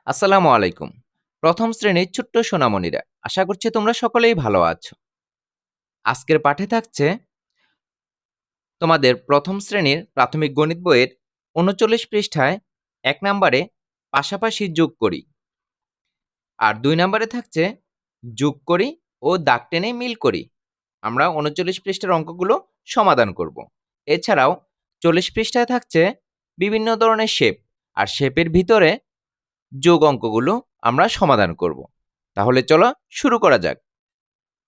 আসসালামু আলাইকুম। প্রথম শ্রেণীর ছোট্ট সোনামণিরা, আশা করছি তোমরা সকলেই ভালো আছো। আজকের পাঠে থাকছে তোমাদের প্রথম শ্রেণীর প্রাথমিক গণিত বইয়ের ৩৯ পৃষ্ঠায় ১ নম্বরে পাশাপাশি যোগ করি, আর ২ নম্বরে থাকছে যোগ করি ও দাগ টেনে মিল করি। আমরা ৩৯ পৃষ্ঠার অঙ্কগুলো সমাধান করব। এছাড়াও ৪০ পৃষ্ঠায় থাকছে বিভিন্ন ধরনের শেপ, আর শেপের ভিতরে যোগ অঙ্কগুলো আমরা সমাধান করব। তাহলে চলো শুরু করা যাক।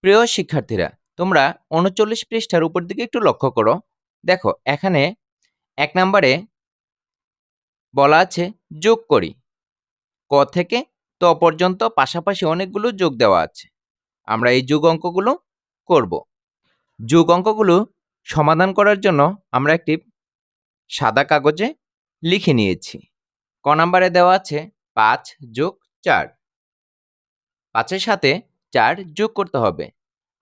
প্রিয় শিক্ষার্থীরা, তোমরা ৩৯ পৃষ্ঠার উপর দিকে একটু লক্ষ্য করো। দেখো, এখানে ১ নম্বরে বলা আছে যোগ করি। ক থেকে ত পর্যন্ত পাশাপাশি অনেকগুলো যোগ দেওয়া আছে। আমরা এই যোগ অঙ্কগুলো করব। যোগ অঙ্কগুলো সমাধান করার জন্য আমরা একটি সাদা কাগজে লিখে নিয়েছি। ক নম্বরে দেওয়া আছে ৫ যোগ ৪। ৫-এর সাথে ৪ যোগ করতে হবে।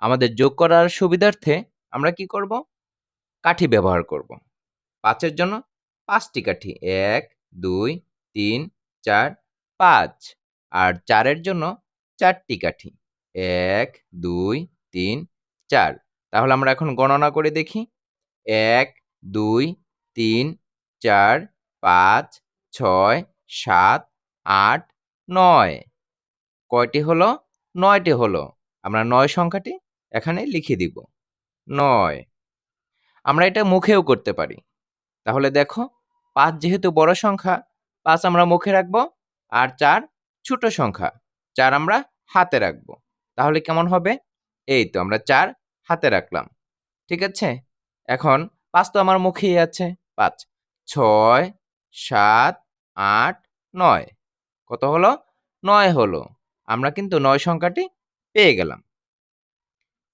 আমাদের যোগ করার সুবিধার্থে আমরা কি করব? কাঠি ব্যবহার করব। ৫-এর জন্য ৫টি কাঠি। ১, ২, ৩, ৪, ৫। আর ৪-এর জন্য ৪টি কাঠি। ১, ২, ৩, ৪। তাহলে আমরা এখন গণনা করে দেখি। ১, ২, ৩, ৪, ৫, ৬, ৭, ৮, ৯। কয়টি হলো? ৯টি হলো। আমরা ৯ সংখ্যাটি এখানে লিখে দিব। ৯। আমরা এটা মুখেও করতে পারি। তাহলে দেখো, ৫ যেহেতু বড় সংখ্যা, ৫ আমরা মুখে রাখবো, আর ৪ ছোট সংখ্যা, ৪ আমরা হাতে রাখবো। তাহলে কেমন হবে? এই তো আমরা ৪ হাতে রাখলাম। ঠিক আছে? এখন ৫ তো আমার মুখেই আছে। ৫, ৬, ৭, ৮, ৯। কত হলো? ৯ হলো। আমরা কিন্তু ৯ সংখ্যাটি পেয়ে গেলাম।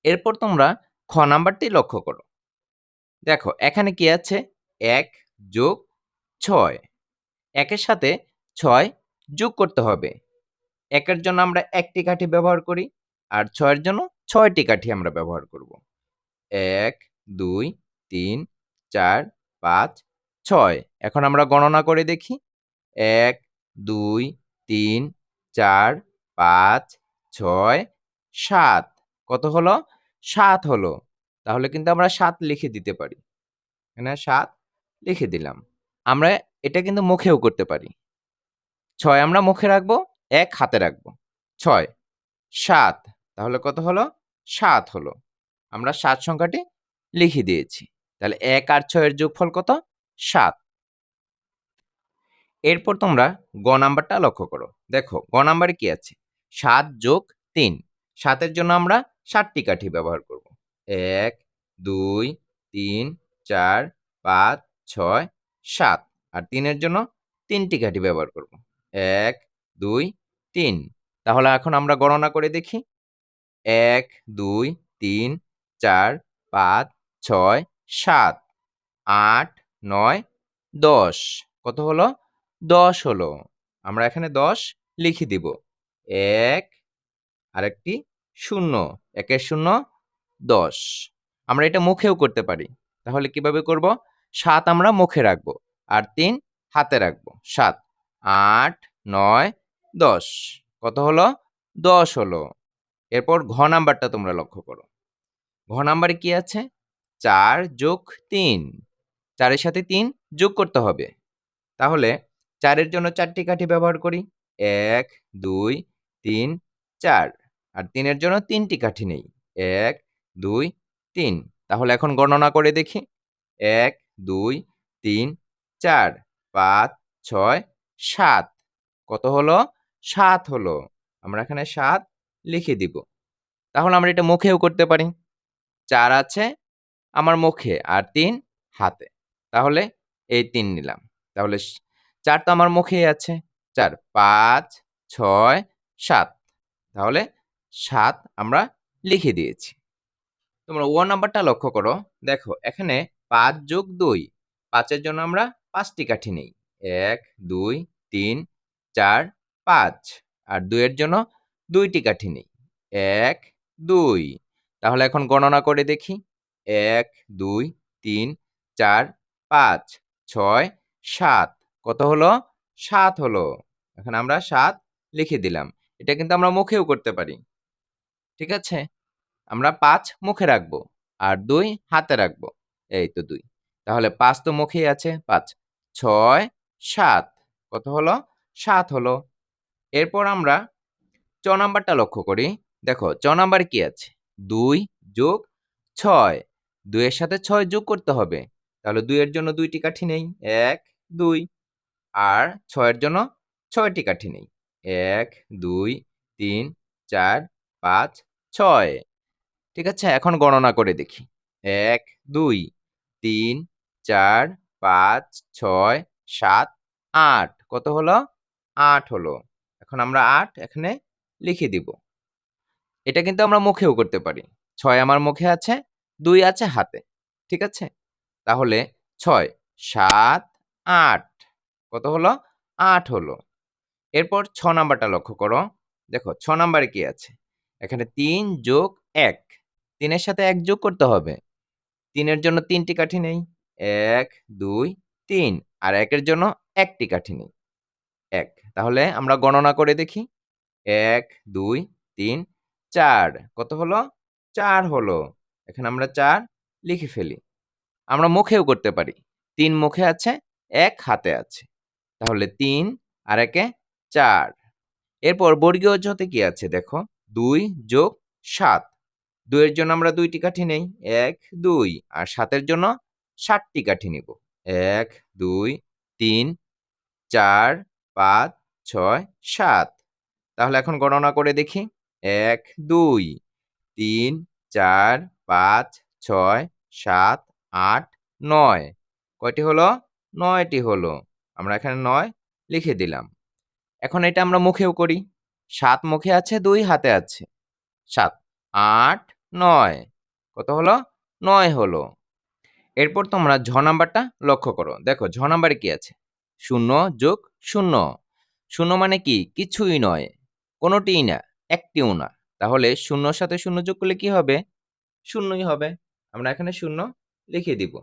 এরপর তোমরা খ নাম্বারটি লক্ষ্য করো। দেখো, এখানে কি আছে? ১ যোগ ৬। ১-এর সাথে ৬ যোগ করতে হবে। ১-এর জন্য আমরা ১টি কাঠি ব্যবহার করি, আর ৬-এর জন্য ৬টি কাঠি আমরা ব্যবহার করব। ১, ২, ৩, ৪, ৫, ৬। এখন আমরা গণনা করে দেখি। ১, ২, ৩, ৪, ৫, ৬, ৭। কত হলো? ৭ হলো। তাহলে কিন্তু আমরা ৭ লিখে দিতে পারি। এখানে ৭ লিখে দিলাম। আমরা এটা কিন্তু মুখেও করতে পারি। ৬ আমরা মুখে রাখবো, ১ হাতে রাখবো। ৬, ৭। তাহলে কত হলো? ৭ হলো। আমরা ৭ সংখ্যাটি লিখে দিয়েছি। তাহলে ১ আর ৬ এর যোগফল কত? ৭। এরপর তোমরা গ নাম্বারটা লক্ষ্য করো। দেখো, গ নাম্বারে কি আছে? ৭ যোগ ৩। ৭ এর জন্য আমরা ৭টি কাঠি ব্যবহার করব। ১, ২, ৩, ৪, ৫, ৬, ৭। আর ৩ এর জন্য ৩টি কাঠি ব্যবহার করব। ১, ২, ৩। তাহলে এখন আমরা গণনা করে দেখি। ১, ২, ৩, ৪, ৫, ৬, ৭, ৮, ৯, ১০। কত হলো? ১০ হলো। আমরা এখানে ১০ লিখে দিব। ১, আরেকটি ০, ১ এর ০, ১০। আমরা এটা মুখেও করতে পারি। তাহলে কিভাবে করব? ৭ আমরা মুখে রাখবো, আর ৩ হাতে রাখবো। ৭, ৮, ৯, ১০। কত হলো? ১০ হলো। এরপর ঘ নাম্বারটা তোমরা লক্ষ্য করো। ঘ নাম্বারে কি আছে? ৪ যোগ ৩। ৪ এর সাথে ৩ যোগ করতে হবে। তাহলে ৪ এর জন্য ৪টি কাঠি ব্যবহার করি। ১, ২, ৩, ৪। আর ৩ এর জন্য ৩টি কাঠি নেই। ১, ২, ৩। তাহলে এখন গণনা করে দেখি। ১, ২, ৩, ৪, ৫, ৬, ৭। কত হলো? ৭ হলো। আমরা এখানে ৭ লিখে দিব। তাহলে আমরা এটা মুখেও করতে পারি। ৪ আছে আমার মুখে, আর ৩ হাতে। তাহলে এই ৩ নিলাম। তাহলে ৪ তো আমার মুখেই আছে। ৪, ৫, ৬, ৭। তাহলে ৭ আমরা লিখে দিয়েছি। তোমরা ও নাম্বারটা লক্ষ্য করো। দেখো, এখানে ৫ যোগ ২। ৫ এর জন্য আমরা ৫টি কাঠি নেই। ১, ২, ৩, ৪, ৫। আর ২ এর জন্য ২টি কাঠি নেই। ১, ২। তাহলে এখন গণনা করে দেখি। ১, ২, ৩, ৪, ৫, ৬, ৭। কত হলো? ৭ হলো। এখন আমরা 7 লিখে দিলাম। এটা কিন্তু আমরা মুখেও করতে পারি। ঠিক আছে? আমরা 5 মুখে রাখবো আর 2 হাতে রাখবো। এই তো 2। তাহলে 5 তো মুখেই আছে 5 6 7 কত হলো? 7 হলো। এরপর আমরা চ নাম্বারটা লক্ষ্য করি। দেখো চ নাম্বারে কি আছে? 2 যোগ 6 2 এর সাথে 6 যোগ করতে হবে। তাহলে 2 এর জন্য 2টি কাঠি নেই। 1 2 আর 6 এর জন্য 6টি কাঠি নেই। 1 2 3 4 5 6। ঠিক আছে? এখন গণনা করে দেখি। 1 2 3 4 5 6 7 8 কত হলো? 8 হলো। এখন আমরা 8 এখানে লিখে দিব। এটা কিন্তু আমরা মুখেও করতে পারি। 6 আমার মুখে আছে, 2 আছে হাতে। ঠিক আছে? তাহলে 6 7 8 কত হলো? 8 হলো। এরপর 6 নাম্বারটা লক্ষ্য করো। দেখো 6 নাম্বারে কি আছে? এখানে 3 যোগ 1 3 এর সাথে 1 যোগ করতে হবে। 3 এর জন্য 3টি কাঠি নেই। 1 2 3 আর 1 এর জন্য 1টি কাঠি নেই। 1 তাহলে আমরা গণনা করে দেখি। 1 2 3 4 কত হলো? 4 হলো। এখানে আমরা 4 লিখে ফেলি। আমরা মুখেও করতে পারি। 3 মুখে আছে, 1 হাতে আছে। তাহলে 3 আর 1 এ 4। এরপর বর্গীয় জতে কি আছে দেখো? 2 যোগ 7 2 এর জন্য আমরা 2টি কাঠি নেই। 1 2 আর 7 এর জন্য 7টি কাঠি নিব। 1 2 3 4 5 6 7। তাহলে এখন গণনা করে দেখি। 1 2 3 4 5 6 7 8 9 কয়টি হলো? 9টি হলো। আমরা এখানে 9 লিখে দিলাম। এখন এটা আমরা মুখেও করি। 7 মুখে আছে, 2 হাতে আছে। 7 8 9 কত হলো? 9 হলো। এরপর তোমরা ঝ নাম্বারটা লক্ষ্য করো। দেখো ঝ নাম্বারে কি আছে? 0 যোগ 0 0 মানে কি? কিছুই নয়, কোনোটিই না, একটিও না। তাহলে 0 র সাথে 0 যোগ করলে কি হবে? 0ই হবে। আমরা এখানে 0 লিখে দিব।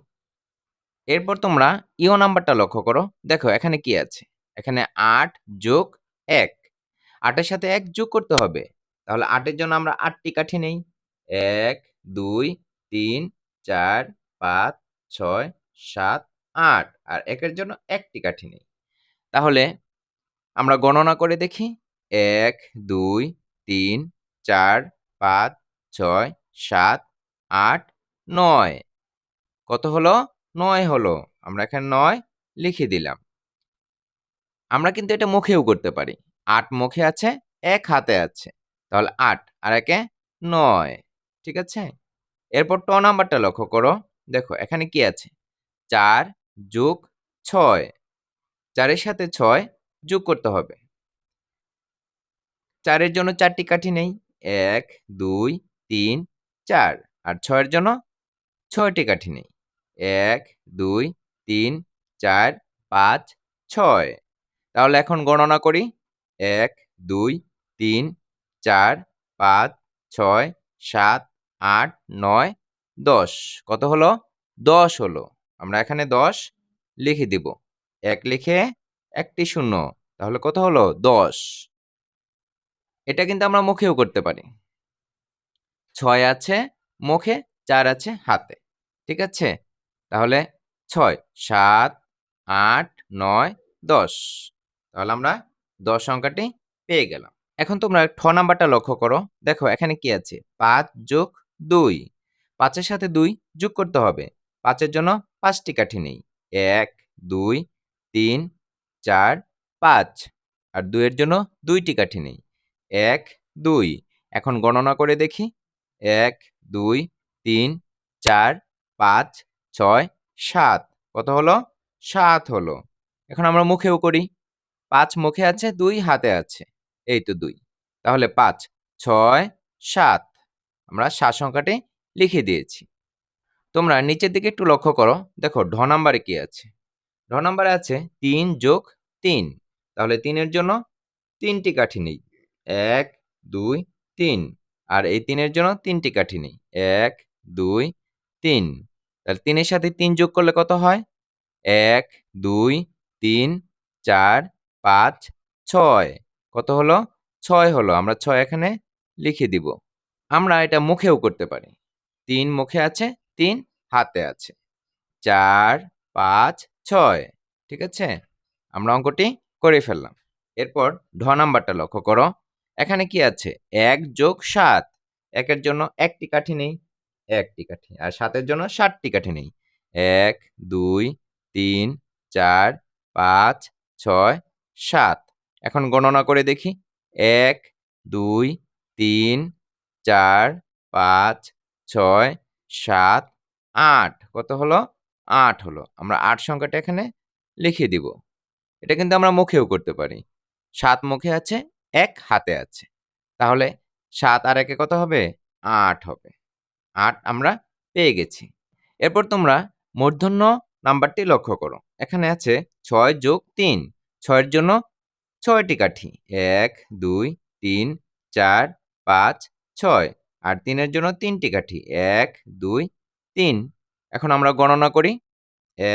এরপর তোমরা ইও নাম্বারটা লক্ষ্য করো। দেখো এখানে কি আছে? এখানে 8 যোগ 1 8 এর সাথে 1 যোগ করতে হবে। তাহলে 8 এর জন্য আমরা 8টি কাঠি নেই। 1 2 3 4 5 6 7 8 আর 1 এর জন্য 1টি কাঠি নেই। তাহলে আমরা গণনা করে দেখি। 1 2 3 4 5 6 7 8 9 কত হলো? 9 হলো। আমরা এখানে 9 লিখে দিলাম। আমরা কিন্তু এটা মুখেও করতে পারি। 8 মুখে আছে, 1 হাতে আছে। তাহলে 8 আর 1 এ 9। ঠিক আছে? এরপর ট নাম্বারটা লক্ষ্য করো। দেখো এখানে কি আছে? 4 যোগ 6 4 এর সাথে 6 যোগ করতে হবে। 4 এর জন্য 4টি কাঠি নেই। 1 2 3 4 আর 6 এর জন্য 6টি কাঠি নেই। 1 2 3 4 5 6। তাহলে এখন গণনা করি। 1 2 3 4 5 6 7 8 9 10 কত হলো? 10 হলো। আমরা এখানে 10 লিখে দিব। 1 লিখে একটি শূন্য। তাহলে কত হলো? 10। এটা কিন্তু আমরা মুখেও করতে পারি। 6 আছে মুখে, 4 আছে হাতে। ঠিক আছে? তাহলে 6 7 8 9 10। তাহলে আমরা 10 সংখ্যাটি পেয়ে গেলাম। এখন তোমরা ঠ নাম্বারটা লক্ষ্য করো। দেখো এখানে কি আছে? 5 যোগ 2 5 এর সাথে 2 যোগ করতে হবে। 5 এর জন্য 5টি কাঠি নেই। 1 2 3 4 5 আর 2 এর জন্য 2টি কাঠি নেই। 1 2 এখন গণনা করে দেখি। 1 2 3 4 5 6 7 কত হলো? 7 হলো। এখন আমরা মুখেও করি। 5 মুখে আছে, 2 হাতে আছে। এই তো 2। তাহলে 5 6 7 আমরা 7 সংখ্যাটি লিখে দিয়েছি। তোমরা নিচের দিকে একটু লক্ষ্য করো। দেখো ঢ নাম্বারে কি আছে? ঢ নাম্বারে আছে 3 যোগ 3। তাহলে 3 এর জন্য 3টি কাঠি নেই। 1 2 3 আর এই 3 এর জন্য 3টি কাঠি নেই। 1 2 3 তাহলে 3 এর সাথে 3 যোগ করলে কত হয়? 1 2 3 4 5 ছয়। কত হলো? 6 হলো। আমরা 6 এখানে লিখে দিব। আমরা এটা মুখেও করতে পারি। ৩ মুখে আছে, ৩ হাতে আছে। ৪, ৫, ৬। ঠিক আছে? আমরা অঙ্কটি করে ফেললাম। এরপর নাম্বারটা লক্ষ্য করো। এখানে কি আছে? ১ যোগ ৭। ১ এর জন্য ১ টি কাঠি নেই, ১ টি কাঠি। আর ৭ এর জন্য ৭ টি কাঠি নেই। ১, ২, ৩, ৪, ৫, ৬, ৭। এখন গণনা করে দেখি। ১, ২, ৩, ৪, ৫, ৬, ৭, ৮। কত হলো? ৮ হলো। আমরা ৮ সংখ্যাটা এখানে লিখে দিব। এটা কিন্তু আমরা মুখেও করতে পারি। ৭ মুখে আছে, ১ হাতে আছে। তাহলে ৭ আর ১ এ কত হবে? ৮ হবে। ৮ আমরা পেয়ে গেছি। এরপর তোমরা মূর্ধন্য নাম্বারটি লক্ষ্য করো। এখানে আছে ৬ যোগ ৩। ৬ এর জন্য ৬ টি কাঠি। ১, ২, ৩, ৪, ৫, ৬। আর ৩ এর জন্য ৩ টি কাঠি। ১, ২, ৩। এখন আমরা গণনা করি।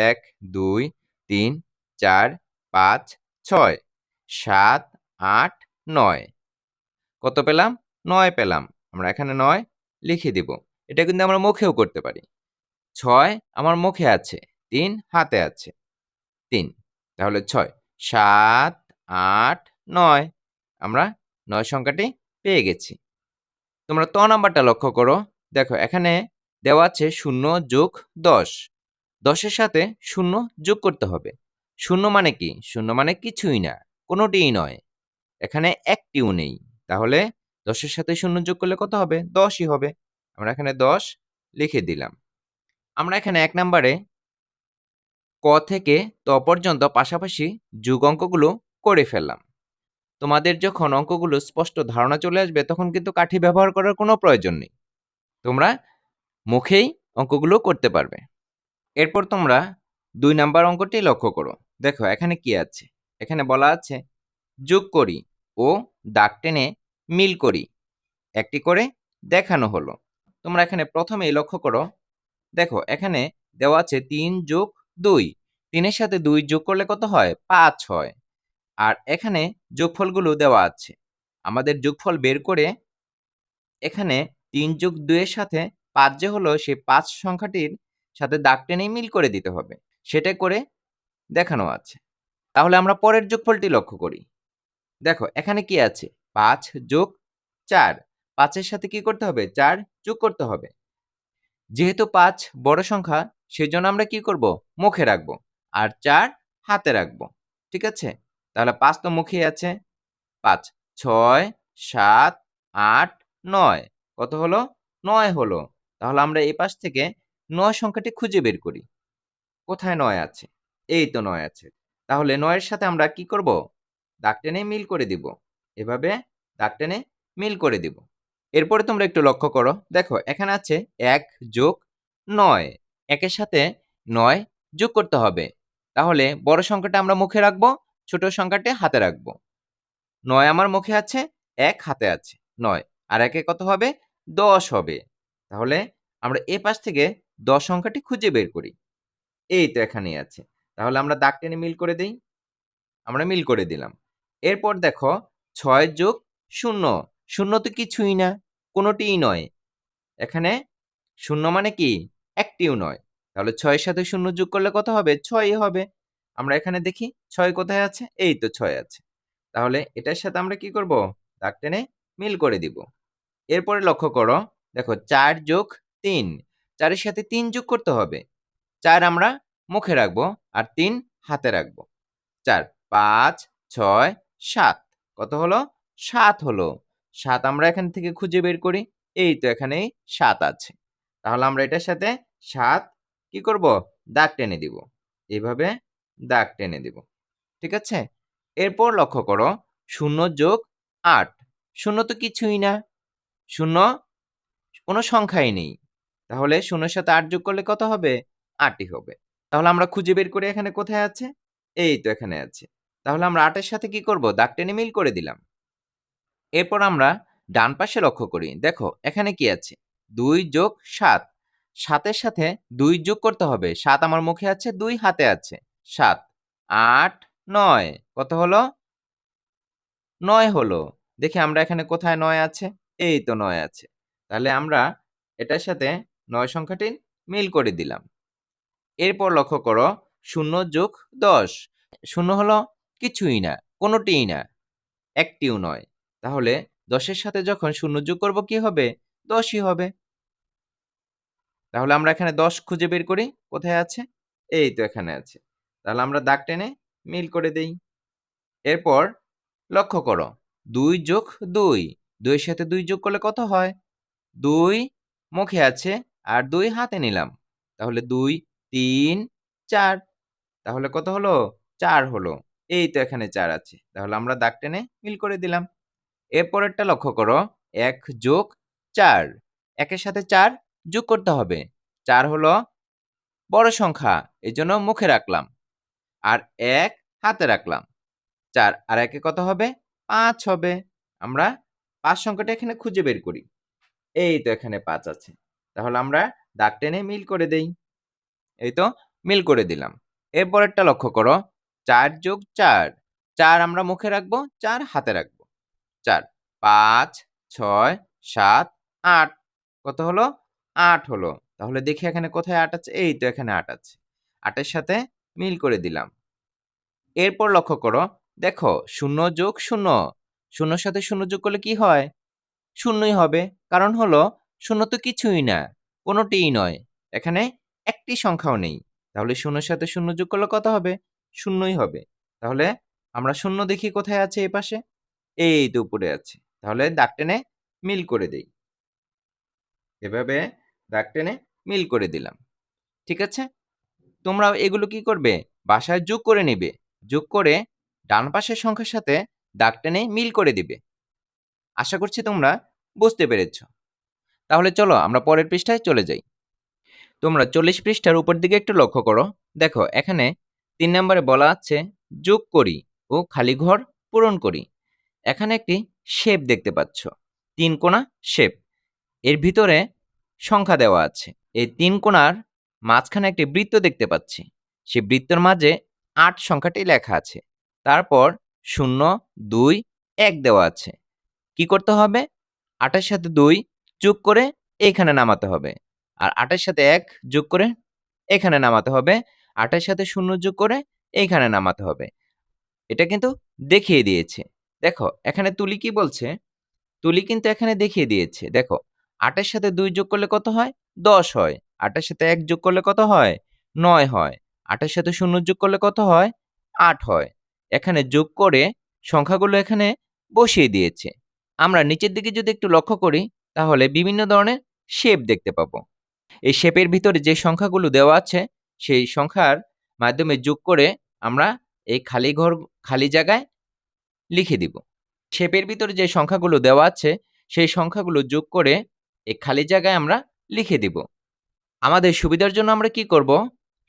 ১, ২, ৩, ৪, ৫, ৬, ৭, ৮, ৯। কত পেলাম? ৯ পেলাম। আমরা এখানে ৯ লিখে দিব। এটা কিন্তু আমরা মুখেও করতে পারি। ৬ আমার মুখে আছে, ৩ হাতে আছে। ৩ তাহলে ৬, ৭, ৮, ৯। আমরা ৯ সংখ্যাটি পেয়ে গেছি। তোমরা নাম্বারটা লক্ষ্য করো। দেখো এখানে দেওয়া আছে ০ যোগ ১০। ১০ এর সাথে ০ যোগ করতে হবে। ০ মানে কি? ০ মানে কিছুই না, কোনোটিই নয়। এখানে একটিও নেই। তাহলে ১০ এর সাথে ০ যোগ করলে কত হবে? ১০ই হবে। আমরা এখানে ১০ লিখে দিলাম। আমরা এখানে ১ নাম্বারে ক থেকে ত পর্যন্ত পাশাপাশি যোগ অঙ্কগুলো করে ফেললাম। তোমাদের যখন অঙ্কগুলো স্পষ্ট ধারণা চলে আসবে তখন কিন্তু কাঠি ব্যবহার করার কোনো প্রয়োজন নেই। তোমরা মুখেই অঙ্কগুলো করতে পারবে। এরপর তোমরা ২ নাম্বার অঙ্কটি লক্ষ্য করো। দেখো এখানে কি আছে? এখানে বলা আছে যোগ করি ও দাগ টেনে মিল করি। একটি করে দেখানো হলো। তোমরা এখানে প্রথমেই লক্ষ্য করো। দেখো এখানে দেওয়া আছে ৩ যোগ ২। ৩ এর সাথে ২ যোগ করলে কত হয়? ৫ হয়। আর এখানে যোগফলগুলো দেওয়া আছে। আমাদের যোগফল বের করে এখানে ৩ যোগ ২ এর সাথে ৫ যে হলো সেই ৫ সংখ্যাটির সাথে দাগ টেনে মিল করে দিতে হবে। সেটা করে দেখানো আছে। তাহলে আমরা পরের যোগফলটি লক্ষ্য করি। দেখো এখানে কি আছে? ৫ যোগ ৪। ৫ এর সাথে কি করতে হবে? ৪ যোগ করতে হবে। যেহেতু ৫ বড় সংখ্যা সেজন্য আমরা কি করব? মুখে রাখব। আর ৪ হাতে রাখব। ঠিক আছে? তাহলে ৫ তো মুখেই আছে। ৫, ৬, ৭, ৮, ৯। কত হলো? ৯ হলো। তাহলে আমরা এই পাশ থেকে ৯ সংখ্যাটি খুঁজে বের করি। কোথায় ৯ আছে? এই তো ৯ আছে। তাহলে ৯ এর সাথে আমরা কি করব? দাগ টেনে মিল করে দিব। এভাবে দাগ টেনে মিল করে দিব। এরপরে তোমরা একটু লক্ষ্য করো। দেখো এখানে আছে ১ যোগ ৯। ১ এর সাথে ৯ যোগ করতে হবে। তাহলে বড় সংখ্যাটা আমরা মুখে রাখবো, ছোট সংখ্যাটি হাতে রাখবো। ৯ আমার মুখে আছে, ১ হাতে আছে। ৯ আর ১ এ কত হবে? ১০ হবে। তাহলে আমরা এ পাশ থেকে ১০ সংখ্যাটি খুঁজে বের করি। এই তো এখানেই আছে। তাহলে আমরা দাগ টেনে মিল করে দেই। আমরা মিল করে দিলাম। এরপর দেখো ৬ যোগ ০। ০ তো কিছুই না, কোনোটিই নয়। এখানে ০ মানে কি? একটিও নয়। তাহলে ৬ এর সাথে ০ যোগ করলে কত হবে? ৬ ই হবে। আমরা এখানে দেখি ৬ কোথায় আছে? এই তো ৬ আছে। তাহলে এটার সাথে আমরা কি করব? দাগ টেনে মিল করে দিব। এরপরে লক্ষ্য করো। দেখো ৪ যোগ ৩। ৪ এর সাথে ৩ যোগ করতে হবে। ৪ আমরা মুখে রাখবো আর ৩ হাতে রাখবো। ৪, ৫, ৬, ৭। কত হলো? ৭ হলো। ৭ আমরা এখান থেকে খুঁজে বের করি। এই তো এখানেই ৭ আছে। তাহলে আমরা এটার সাথে ৭ কি করব? দাগ টেনে দিব। এভাবে দাগ টেনে দিব। ঠিক আছে? এরপর লক্ষ্য করো ০ যোগ ৮। ০ তো কিছুই না। ০ কোনো সংখ্যাই নেই। তাহলে ০ এর সাথে ৮ যোগ করলে কত হবে? ৮ ই হবে। তাহলে আমরা খুঁজে বের করি এখানে কোথায় আছে? এই তো এখানে আছে। তাহলে আমরা ৮ এর সাথে কি করব? দাগ টেনে মিল করে দিলাম। এরপর আমরা ডান পাশে লক্ষ্য করি। দেখো এখানে কি আছে? ২ যোগ ৭। ৭ এর সাথে ২ যোগ করতে হবে। ৭ আমার মুখে আছে, ২ হাতে আছে। ৭, ৮, ৯। কত হলো? 9 হলো। দেখি আমরা এখানে কোথায় 9 আছে? এই তো 9 আছে। তাহলে আমরা এটার সাথে 9 সংখ্যাটি মিল করে দিলাম। এরপর লক্ষ্য করো 0 যোগ 10। 0 হলো কিছুই না, কোনোটিই না, একটিও নয়। তাহলে 10 এর সাথে যখন 0 যোগ করব কি হবে? 10 ই হবে। তাহলে আমরা এখানে 10 খুঁজে বের করি। কোথায় আছে? এই তো এখানে আছে। তাহলে আমরা দাগ টেনে মিল করে দেই। এরপর লক্ষ্য করো 2 যোগ 2। 2 এর সাথে 2 যোগ করলে কত হয়? 2 মুখে আছে আর 2 হাতে নিলাম। তাহলে 2, 3, 4। তাহলে কত হলো? 4 হলো। এই তো এখানে 4 আছে। তাহলে আমরা দাগ টেনে মিল করে দিলাম। এরপরেরটা লক্ষ্য করো 1 যোগ 4। 1 এর সাথে 4 যোগ করতে হবে। 4 হলো বড় সংখ্যা, এজন্য মুখে রাখলাম। আর 1 হাতে রাখলাম। 4 আর 1 এ কত হবে? 5 হবে। আমরা 5 সংখ্যাটা এখানে খুঁজে বের করি। এই তো এখানে 5 আছে। তাহলে আমরা দাগ টেনে মিল করে দেই। এই তো মিল করে দিলাম। এরপরেরটা লক্ষ্য করো 4 যোগ 4। 4 আমরা মুখে রাখবো, 4 হাতে রাখবো। 4, 5, 6, 7, 8। কত হলো? 8 হলো। তাহলে দেখি এখানে কোথায় 8 আছে? এই তো এখানে 8 আছে। 8 এর সাথে মিল করে দিলাম। এরপর লক্ষ্য করো, দেখো 0 যোগ 0। 0 এর সাথে 0 যোগ করলে কি হয়? 0 ই হবে। কারণ হলো 0 তো কিছুই না, কোনোটিই নয়। এখানে একটি সংখ্যাও নেই। তাহলে 0 এর সাথে 0 যোগ করলে কত হবে? 0 ই হবে। তাহলে আমরা 0 দেখি কোথায় আছে এপাশে? এই তো উপরে আছে। তাহলে দাগ টেনে মিল করে দেই। এভাবে দাগ টেনে মিল করে দিলাম। ঠিক আছে? তোমরাও এগুলো কি করবে? বাসায় যোগ করে নিবে। যোগ করে ডান পাশের সংখ্যার সাথে দাগ টেনে মিল করে দিবে। আশা করছি তোমরা বুঝতে পেরেছ। তাহলে চলো আমরা পরের পৃষ্ঠায় চলে যাই। তোমরা 40 পৃষ্ঠার উপর দিকে একটু লক্ষ্য করো। দেখো এখানে 3 নম্বরে বলা আছে যোগ করি ও খালি ঘর পূরণ করি। এখানে একটি শেপ দেখতে পাচ্ছ, 3 কোণা শেপ। এর ভিতরে সংখ্যা দেওয়া আছে। এই 3 কোণার মাঝখানে একটি বৃত্ত দেখতে পাচ্ছি। সেই বৃত্তের মাঝে 8 সংখ্যাটি লেখা আছে। তারপর 0, 2, 1 দেওয়া আছে। কি করতে হবে? 8 এর সাথে 2 যোগ করে এইখানে নামাতে হবে। আর 8 এর সাথে 1 যোগ করে এখানে নামাতে হবে। 8 এর সাথে 0 যোগ করে এইখানে নামাতে হবে। এটা কিন্তু দেখিয়ে দিয়েছে। দেখো এখানে তুলি কি বলছে? তুলি কিন্তু এখানে দেখিয়ে দিয়েছে। দেখো 8 এর সাথে 2 যোগ করলে কত হয়? 10 হয়। 8 এর সাথে 1 যোগ করলে কত হয়? 9 হয়। 8 এর সাথে 0 যোগ করলে কত হয়? 8 হয়। এখানে যোগ করে সংখ্যাগুলো এখানে বসিয়ে দিয়েছে। আমরা নিচের দিকে যদি একটু লক্ষ্য করি তাহলে বিভিন্ন ধরনের শেপ দেখতে পাবো। এই শেপের ভিতরে যে সংখ্যাগুলো দেওয়া আছে সেই সংখ্যার মাধ্যমে যোগ করে আমরা এই খালি জায়গায় লিখে দিব। শেপের ভিতরে যে সংখ্যাগুলো দেওয়া আছে সেই সংখ্যাগুলো যোগ করে এই খালি জায়গায় আমরা লিখে দিব। আমাদের সুবিধার জন্য আমরা কি করব?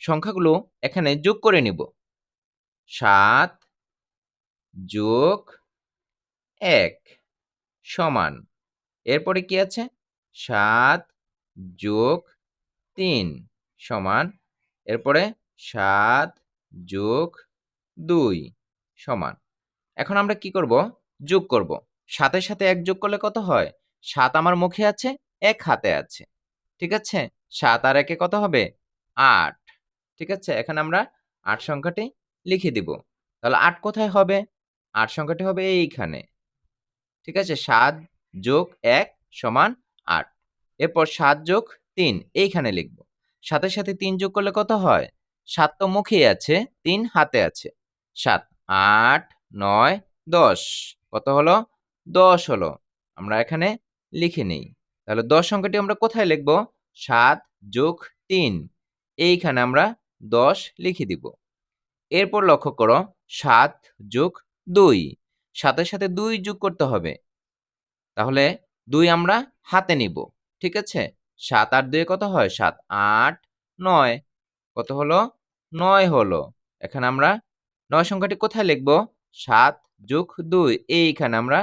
সংখ্যাগুলো এখানে যোগ করে নিব। 7 যোগ 1 সমান, এরপরে কি আছে? 7 যোগ 3 সমান, এরপরে 7 যোগ 2 সমান। এখন আমরা কি করব? যোগ করব। 7 এর সাথে 1 যোগ করলে কত হয়? 7 আমার মুখে আছে, 1 হাতে আছে। ঠিক আছে? 7 আর 1 এ কত হবে? 8। ঠিক আছে? এখন আমরা 8 সংখ্যাটি লিখে দিব। তাহলে 8 কোথায় হবে? 8 সংখ্যাটি হবে এইখানে। ঠিক আছে? 7 যোগ 1 সমান 8। এরপর 7 যোগ 3 এইখানে লিখব। 7 এর সাথে 3 যোগ করলে কত হয়? 7 তো মুখেই আছে, 3 হাতে আছে। 7, 8, 9, 10। কত হলো? 10 হলো। আমরা এখানে লিখে নেই। তাহলে 10 সংখ্যাটি আমরা কোথায় লিখব? 7 যোগ 3 এইখানে আমরা 10 লিখে দিব। এরপর লক্ষ্য করো 7 যোগ 2। 7 এর সাথে 2 যোগ করতে হবে। তাহলে 2 আমরা হাতে নিব। ঠিক আছে? 7 আর 2 কত হয়? 7, 8, 9। কত হলো? 9 হলো। এখানে আমরা 9 সংখ্যাটি কোথায় লিখব? 7 যোগ 2 এইখানে আমরা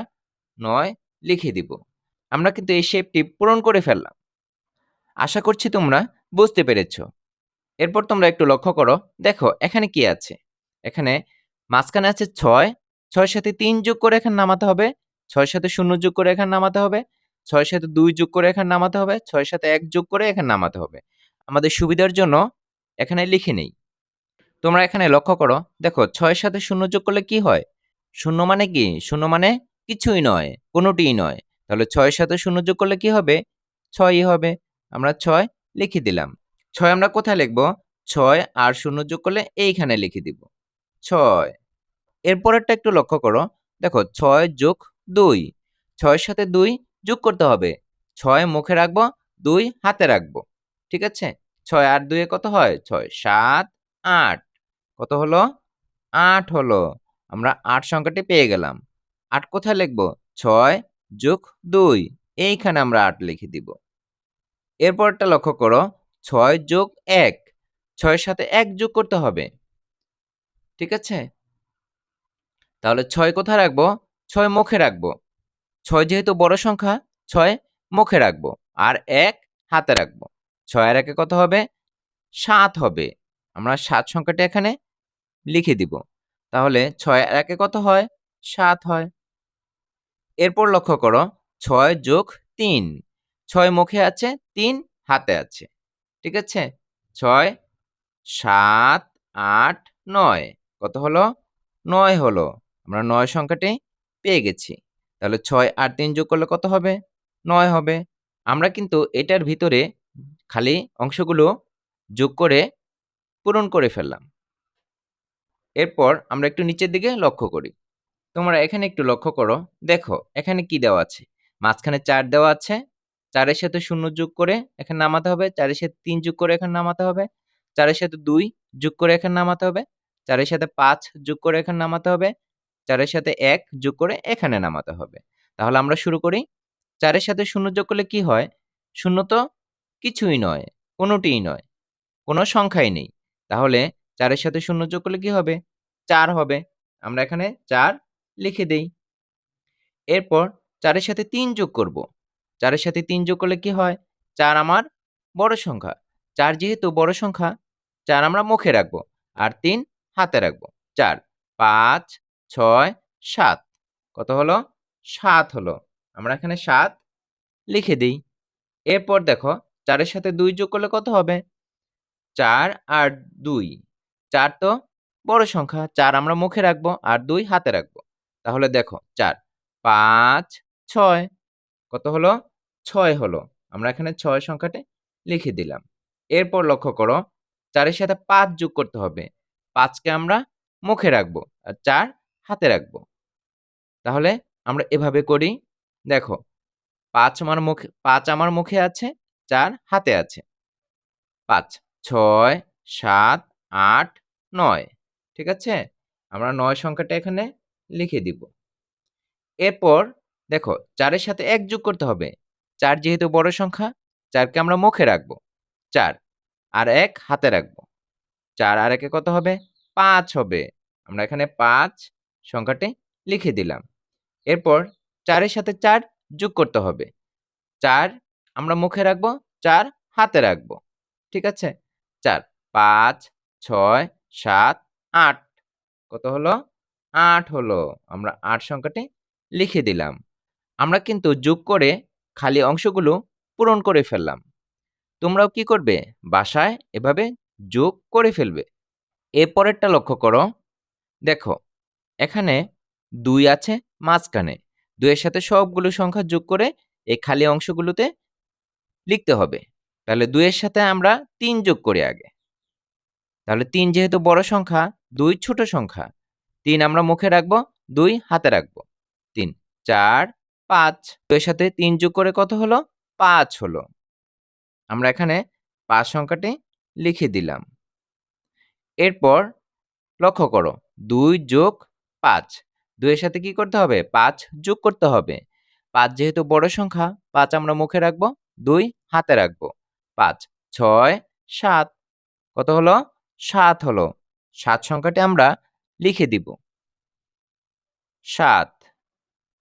9 লিখে দিব। আমরা কিন্তু এই শেপটি পূরণ করে ফেললাম। আশা করছি তোমরা বুঝতে পেরেছ। এরপর তোমরা একটু লক্ষ্য করো। দেখো এখানে কি আছে? এখানে মাঝখানে আছে 6, 6 সাথে 3 যোগ করে এখানে নামাতে হবে, 6 সাথে 0 যোগ করে এখানে নামাতে হবে, 6 সাথে 2 যোগ করে এখানে নামাতে হবে, 6 সাথে 1 যোগ করে এখানে নামাতে হবে। আমাদের সুবিধার জন্য এখানে লিখে নেই। তোমরা এখানে লক্ষ্য করো, দেখো 6 সাথে 0 যোগ করলে কি হয়? 0 মানে কি? 0 মানে কিছুই নয়, কোনোটিই নয়। তাহলে 6 সাথে 0 যোগ করলে কি হবে? 6ই হবে। আমরা 6 লিখে দিলাম। 6 আমরা কোথায় লিখব? 6 আর 0 যোগ করলে এইখানে লিখে দিব। 6 এরপরেরটা একটু লক্ষ্য করো। দেখো 6 যোগ ২। ৬ এর সাথে ২ যোগ করতে হবে। ৬ মুখে রাখবো, ২ হাতে রাখবো। ঠিক আছে? ৬ আর ২ এ কত হয়? ৬ ৭ ৮ কত হলো? ৮ হলো। আমরা ৮ সংখ্যাটি পেয়ে গেলাম। ৮ কোথায় লিখব? ৬ যোগ ২ এইখানে আমরা ৮ লিখে দিব। এরপরটা লক্ষ্য করো, ৬ যোগ ১ ৬ এর সাথে ১ যোগ করতে হবে। ঠিক আছে? তাহলে ৬ কোথায় রাখবো? ৬ মুখে রাখবো। ৬ যেহেতু বড় সংখ্যা, ৬ মুখে রাখবো। আর ১ হাতে রাখবো। ৬ আর ১ এ কত হবে? ৭ হবে। আমরা ৭ সংখ্যাটি এখানে লিখে দিব। তাহলে ৬ আর ১ এ কত হয়? ৭ হয়। এরপর লক্ষ্য করো, ৬ যোগ ৩। ৬ মুখে আছে, ৩ হাতে আছে। ঠিক আছে? ৬ ৭ ৮ ৯ কত হলো? ৯ হলো। আমরা ৯ সংখ্যাটি পেয়ে গেছি। তাহলে ৬ আর ৩ যোগ করলে কত হবে? ৯ হবে। আমরা কিন্তু এটার ভিতরে খালি অংশগুলো যোগ করে পূরণ করে ফেললাম। এরপর আমরা একটু নিচের দিকে লক্ষ্য করি। তোমরা এখানে একটু লক্ষ্য করো। দেখো এখানে কি দেওয়া আছে? মাঝখানে ৪ দেওয়া আছে। ৪ এর সাথে ০ যোগ করে এখানে নামাতে হবে। ৪ এর সাথে ৩ যোগ করে এখানে নামাতে হবে। ৪ এর সাথে ২ যোগ করে এখানে নামাতে হবে। ৪ এর সাথে ৫ যোগ করে এখানে নামাতে হবে। ৪ এর সাথে ১ যোগ করে এখানে নামাতে হবে। তাহলে আমরা শুরু করি। ৪ এর সাথে ০ যোগ করলে কি হয়? ০ তো কিছুই নয়, কোনোটিই নয়, কোনো সংখ্যাই নেই। তাহলে ৪ এর সাথে ০ যোগ করলে কি হবে? ৪ হবে। আমরা এখানে ৪ লিখে দেই। এরপর ৪ এর সাথে ৩ যোগ করব। ৪ এর সাথে ৩ যোগ করলে কি হয়? ৪ আমার বড় সংখ্যা। ৪ যেহেতু বড় সংখ্যা, ৪ আমরা মুখে রাখবো। আর ৩ হাতে রাখবো। ৪ ৫ ৬ ৭ কত হলো? ৭ হলো। আমরা এখানে ৭ লিখে দেই। এরপর দেখো ৪ এর সাথে ২ যোগ করলে কত হবে? ৪ আর ২ ৪ তো বড় সংখ্যা। ৪ আমরা মুখে রাখবো আর ২ হাতে রাখবো। তাহলে দেখো ৪ ৫ ৬ কত হলো? ৬ হলো। আমরা এখানে ৬ সংখ্যাটি লিখে দিলাম। এরপর লক্ষ্য করো, ৪ এর সাথে ৫ যোগ করতে হবে। ৫ কে আমরা মুখে রাখবো আর ৪ হাতে রাখবো। তাহলে আমরা এভাবে করি। দেখো ৫ আমার মুখে আছে, ৪ হাতে আছে। ৫ ৬ ৭ ৮ ৯ ঠিক আছে? আমরা ৯ সংখ্যাটা এখানে লিখে দিব। এরপর দেখো ৪ এর সাথে ১ যোগ করতে হবে। ৪ যেহেতু বড় সংখ্যা, ৪ কে আমরা মুখে রাখবো। ৪ আর ১ হাতে রাখবো। ৪ আর ১ এ কত হবে? ৫ হবে। আমরা এখানে ৫ সংখ্যাটি লিখে দিলাম। এরপর ৪ এর সাথে ৪ যোগ করতে হবে। ৪ আমরা মুখে রাখবো, ৪ হাতে রাখবো। ঠিক আছে? ৪ ৫ ৬ ৭ ৮ কত হলো? ৮ হলো। আমরা ৮ সংখ্যাটি লিখে দিলাম। আমরা কিন্তু যোগ করে খালি অংশগুলো পূরণ করে ফেললাম। তোমরাও কি করবে? বাসায় এভাবে যোগ করে ফেলবে। এরপরেরটা লক্ষ্য করো। দেখো এখানে ২ আছে মাঝখানে। ২ এর সাথে সবগুলো সংখ্যা যোগ করে এই খালি অংশগুলোতে লিখতে হবে। তাহলে ২ এর সাথে আমরা ৩ যোগ করি আগে। তাহলে ৩ যেহেতু বড় সংখ্যা, ২ ছোট সংখ্যা। ৩ আমরা মুখে রাখবো, ২ হাতে রাখবো। ৩ ৪ ৫ ২ এর সাথে ৩ যোগ করে কত হলো? ৫ হলো। আমরা এখানে ৫ সংখ্যাটি লিখে দিলাম। এরপর লক্ষ্য করো ২ যোগ ৫। ২ এর সাথে কি করতে হবে? ৫ যোগ করতে হবে। ৫ যেহেতু বড় সংখ্যা, ৫ আমরা মুখে রাখবো, ২ হাতে রাখবো। ৫ ৬ ৭ কত হলো? ৭ হলো। ৭ সংখ্যাটি আমরা লিখে দিব। ৭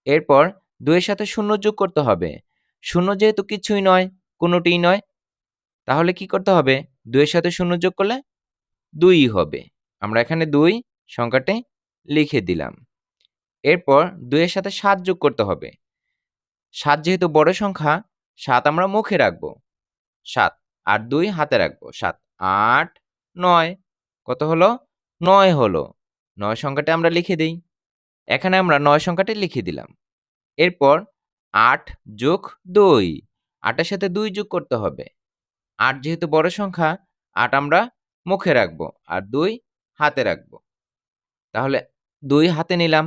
এরপর ২ এর সাথে ০ যোগ করতে হবে। ০ যেহেতু কিছুই নয়, কোনোটিই নয়, তাহলে কি করতে হবে? ২ এর সাথে ০ যোগ করলে ২ হবে। আমরা এখানে ২ সংখ্যাটি লিখে দিলাম। এরপর 2 এর সাথে 7 যোগ করতে হবে। 7 যেহেতু বড় সংখ্যা, 7 আমরা মুখে রাখবো। 7 আর 2 হাতে রাখবো। 7, 8, 9 কত হলো? 9 হলো। 9 সংখ্যাটি আমরা লিখে দেই। এখানে আমরা 9 সংখ্যাটি লিখে দিলাম। এরপর 8 যোগ 2, 8 এর সাথে 2 যোগ করতে হবে। 8 যেহেতু বড় সংখ্যা, 8 আমরা মুখে রাখবো আর 2 হাতে রাখবো। তাহলে 2 হাতে নিলাম।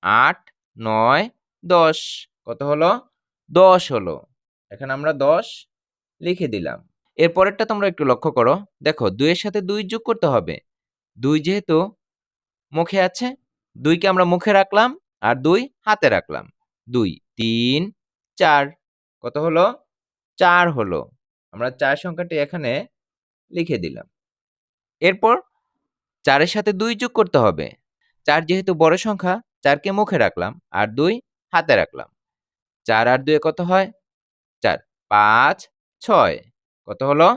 8, 9, 10 কত হলো? 10 হলো। এখানে আমরা 10 লিখে দিলাম। এর পরেরটা তোমরা একটু লক্ষ্য করো। দেখো 2 এর সাথে 2 যোগ করতে হবে। 2 যেহেতু মুখে আছে, 2 কে আমরা মুখে রাখলাম আর 2 হাতে রাখলাম। 2, 3, 4 কত হলো? 4 হলো। আমরা 4 সংখ্যাটি এখানে লিখে দিলাম। এরপর 4 এর সাথে 2 যোগ করতে হবে। 4 যেহেতু বড় সংখ্যা, 4 কে মুখে রাখলাম আর 2 হাতে রাখলাম। 4 আর 2 কত হয়? 4, 5, 6 কত হলো?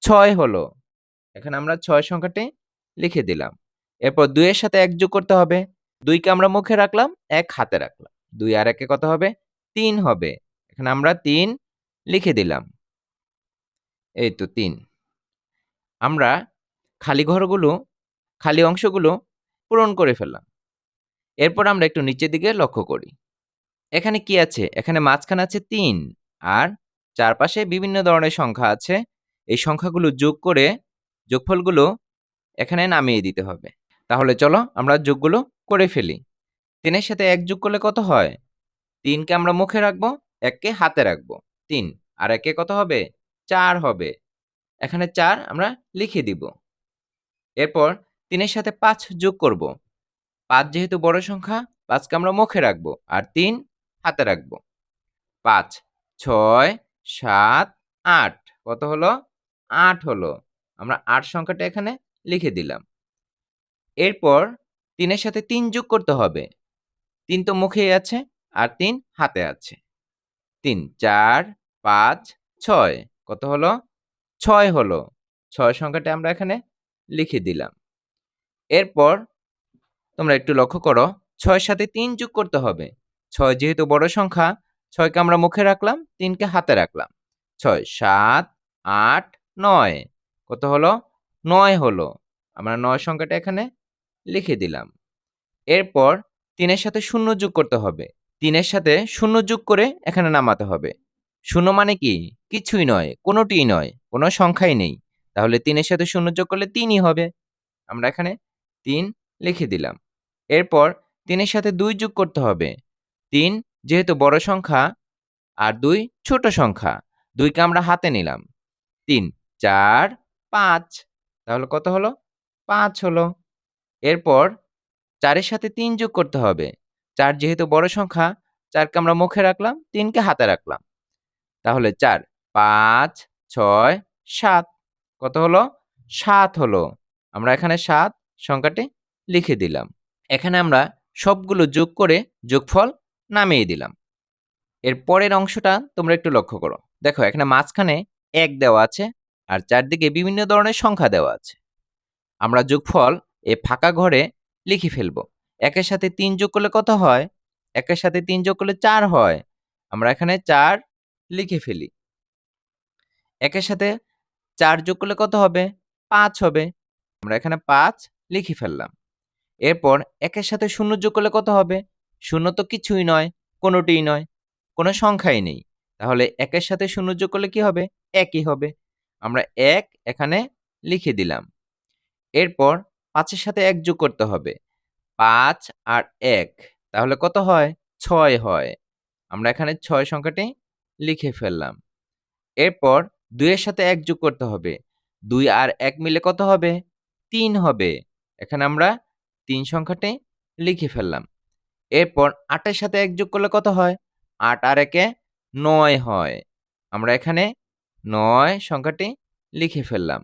6 হলো। এখানে আমরা 6 সংখ্যাটি লিখে দিলাম। এরপর 2 এর সাথে 1 যোগ করতে হবে। 2 কে আমরা মুখে রাখলাম, 1 হাতে রাখলাম। 2 আর 1 কত হবে? 3 হবে। এখানে আমরা 3 লিখে দিলাম। এই তো 3। আমরা খালি ঘরগুলো, খালি অংশগুলো পূরণ করে ফেললাম। এরপর আমরা একটু নিচের দিকে লক্ষ্য করি। এখানে কি আছে? এখানে মাঝখানে আছে 3 আর চারপাশে বিভিন্ন ধরনের সংখ্যা আছে। এই সংখ্যাগুলো যোগ করে যোগফলগুলো এখানে নামিয়ে দিতে হবে। তাহলে চলো আমরা যোগগুলো করে ফেলি। 3 এর সাথে 1 যোগ করলে কত হয়? 3 কে আমরা মুখে রাখবো, 1 কে হাতে রাখবো। 3 আর 1 কে কত হবে? 4 হবে। এখানে 4 আমরা লিখে দিব। এরপর 3 এর সাথে 5 যোগ করব। 5 যেহেতু বড় সংখ্যা, 5 কে আমরা মুখে রাখবো আর 3 হাতে রাখবো। 5, 6, 7, 8 কত হলো? 8 হলো। আমরা 8 সংখ্যাটা এখানে লিখে দিলাম। এরপর 3 এর সাথে 3 যোগ করতে হবে। 3 তো মুখেই আছে আর 3 হাতে আছে। 3, 4, 5, 6 কত হলো? 6 হলো। 6 সংখ্যাটা আমরা এখানে লিখে দিলাম। এরপর তোমরা একটু লক্ষ্য করো, 6 এর সাথে 3 যোগ করতে হবে। 6 যেহেতু বড় সংখ্যা, 6 কে আমরা মুখে রাখলাম, 3 কে হাতে রাখলাম। 6, 7, 8, 9 কত হলো? 9 হলো। আমরা 9 সংখ্যাটা এখানে লিখে দিলাম। এরপর 3 এর সাথে 0 যোগ করতে হবে। 3 এর সাথে 0 যোগ করে এখানে নামাতে হবে। 0 মানে কি? কিছুই নয়, কোনোটিই নয়, কোনো সংখ্যাই নেই। তাহলে 3 এর সাথে 0 যোগ করলে 3 ই হবে। আমরা এখানে 3 লিখে দিলাম। এরপর 3 এর সাথে 2 যোগ করতে হবে। 3 যেহেতু বড় সংখ্যা আর 2 ছোট সংখ্যা, 2 কে আমরা হাতে নিলাম। 3, 4, 5 তাহলে কত হলো? 5 হলো। এরপর 4 এর সাথে 3 যোগ করতে হবে। 4 যেহেতু বড় সংখ্যা, 4 কে আমরা মুখে রাখলাম, 3 কে হাতে রাখলাম। তাহলে 4, 5, 6, 7 কত হলো? 7 হলো। আমরা এখানে 7 সংখ্যাটি লিখে দিলাম। এখানে আমরা সবগুলো যোগ করে যোগফল নামিয়ে দিলাম। এর পরের অংশটা তোমরা একটু লক্ষ্য করো। দেখো এখানে মাঝখানে 1 দেওয়া আছে আর চারদিকে বিভিন্ন ধরনের সংখ্যা দেওয়া আছে। আমরা যোগফল এই ফাঁকা ঘরে লিখে ফেলবো। 1 এর সাথে 3 যোগ করলে কত হয়? 1 এর সাথে 3 যোগ করলে 4 হয়। আমরা এখানে 4 লিখে ফেলি। 1 এর সাথে 4 যোগ করলে কত হবে? 5 হবে। আমরা এখানে 5 লিখে ফেললাম। এরপর 1 এর সাথে 0 যোগ করলে কত হবে? 0 তো কিছুই নয়, কোনোটিই নয়, কোনো সংখ্যাই নেই। তাহলে 1 এর সাথে 0 যোগ করলে কি হবে? 1 ই হবে। আমরা 1 এখানে লিখে দিলাম। এরপর 5 এর সাথে 1 যোগ করতে হবে। 5 আর 1 তাহলে কত হয়? 6 হয়। আমরা এখানে 6 সংখ্যাটি লিখে ফেললাম। এরপর 2 এর সাথে 1 যোগ করতে হবে। 2 আর 1 মিলে কত হবে? 3 হবে। এখানে আমরা 3 সংখ্যাটি লিখে ফেললাম। এরপর 8 এর সাথে 1 যোগ করলে কত হয়? 8 আর 1 এ 9 হয়। আমরা এখানে 9 সংখ্যাটি লিখে ফেললাম।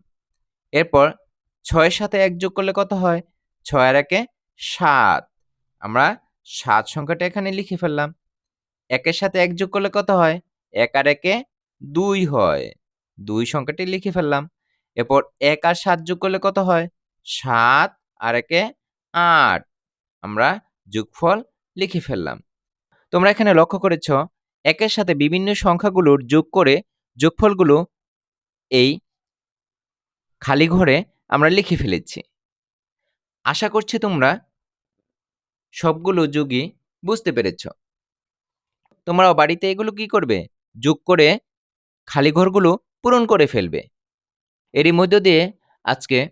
এরপর 6 এর সাথে 1 যোগ করলে কত হয়? 6 আর 1 এ 7। আমরা 7 সংখ্যাটা এখানে লিখে ফেললাম। 1 এর সাথে 1 যোগ করলে কত হয়? 1 আর 1 এ 2 হয়। 2 সংখ্যাটি লিখে ফেললাম। এরপর 1 আর 7 যোগ করলে কত হয়? 7 আর 1 এ 8। আমরা যোগফল লিখে ফেললাম। তোমরা এখানে লক্ষ্য করেছ একের সাথে বিভিন্ন সংখ্যাগুলোর যোগ করে যোগফলগুলো এই খালি ঘরে আমরা লিখে ফেলেছি। আশা করছি তোমরা সবগুলো যোগই বুঝতে পেরেছ। তোমরাও বাড়িতে এগুলো কি করবে? যোগ করে খালি ঘরগুলো পূরণ করে ফেলবে। এরই মধ্য দিয়ে আজকে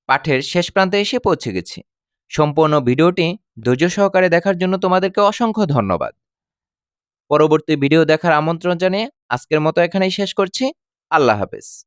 পাঠের শেষ প্রান্তে এসে পৌঁছে গেছি। সম্পূর্ণ ভিডিওটি ধৈর্য সহকারে দেখার জন্য তোমাদেরকে অসংখ্য ধন্যবাদ। পরবর্তী ভিডিও দেখার আমন্ত্রণ জানিয়ে আজকের মতো এখানেই শেষ করছি। আল্লাহ হাফেজ।